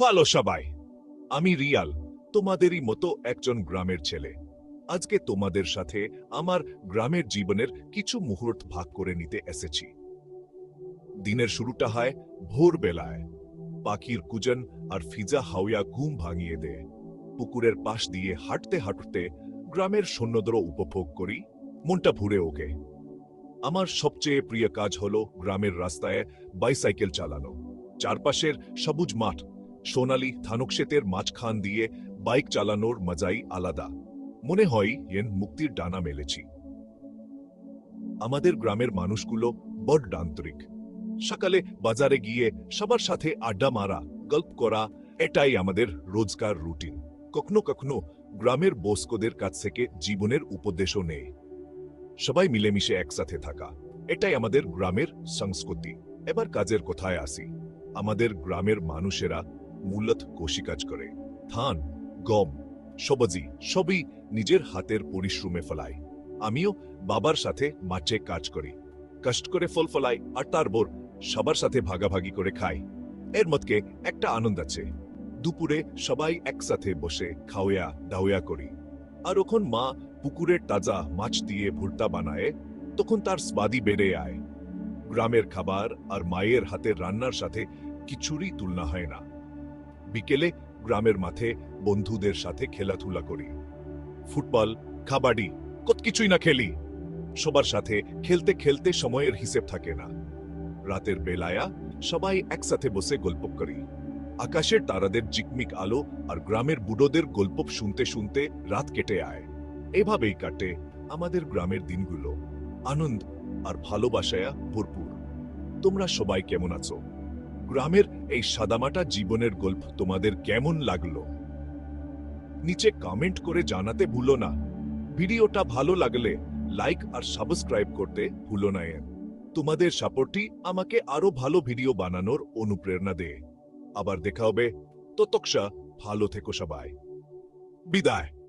Hello সবাই, আমি Real, তোমাদেরই মতো একজন গ্রামের ছেলে। আজকে তোমাদের সাথে আমার গ্রামের জীবনের কিছু মুহূর্ত ভাগ করে নিতে এসেছি। দিনের শুরুটা হয় ভোরবেলায়। পাখির কুজন আর ফিজা হাওয়া ঘুম ভাঙিয়ে দেয়। পুকুরের পাশ দিয়ে হাঁটতে হাঁটতে গ্রামের সৌন্দর্য উপভোগ করি, মনটা ভরে ওঠে। আমার সবচেয়ে প্রিয় কাজ হলো গ্রামের রাস্তায় বাইসাইকেল চালানো। চারপাশের সবুজ মাঠ, সোনালি ধানক্ষেতের মাঝখান দিয়ে বাইক চালানোর মজাই আলাদা। মনে হয় এন মুক্তির ডানা মেলেছি। আমাদের গ্রামের মানুষগুলো বড্ড আন্তরিক। সকালে বাজারে গিয়ে সবার সাথে আড্ডা মারা, গল্প করা, এটাই আমাদের রোজকার রুটিন। কখনো কখনো গ্রামের বয়স্কদের কাছ থেকে জীবনের উপদেশও নেই। সবাই মিলেমিশে একসাথে থাকা, এটাই আমাদের গ্রামের সংস্কৃতি। এবার কাজের কথায় আসি। আমাদের গ্রামের মানুষেরা মূলত কৃষিকাজ করে। ধান, গম, সবজি সবই নিজের হাতের পরিশ্রমে ফলায়। আমিও বাবার সাথে মাঠে কাজ করি, কষ্ট করে ফল ফলাই আর তারপর সবার সাথে ভাগাভাগি করে খাই। এর মধ্যে একটা আনন্দ আছে। দুপুরে সবাই একসাথে বসে খাওয়া দাওয়া করি। আর ওখন মা পুকুরের তাজা মাছ দিয়ে ভুট্টা বানায়, তখন তার স্বাদই বেড়ে আয়। গ্রামের খাবার আর মায়ের হাতের রান্নার সাথে কিছুরই তুলনা হয় না। বিকেলে গ্রামের মাঠে বন্ধুদের সাথে খেলাধুলা করি। ফুটবল, কাবাডি, কত কিছুই না খেলি। সবার সাথে খেলতে খেলতে সময়ের হিসেব থাকে না। রাতের বেলায়া সবাই একসাথে বসে গল্প করি। আকাশের তারাদের জিকমিক আলো আর গ্রামের বুড়োদের গল্প শুনতে শুনতে রাত কেটে আয়। এভাবেই কাটে আমাদের গ্রামের দিনগুলো, আনন্দ আর ভালোবাসায় ভরপুর। তোমরা সবাই কেমন আছো? গ্রামের এই সাদামাটা জীবনের গল্প তোমাদের কেমন লাগলো? নিচে কমেন্ট করে জানাতে ভুলো না। ভিডিওটা ভালো লাগলে লাইক আর সাবস্ক্রাইব করতে ভুলো না। তোমাদের সাপোর্টই আমাকে আরো ভালো ভিডিও বানানোর অনুপ্রেরণা দেয়। আবার দেখা হবে। ততক্ষণ ভালো থেকো সবাই। বিদায়।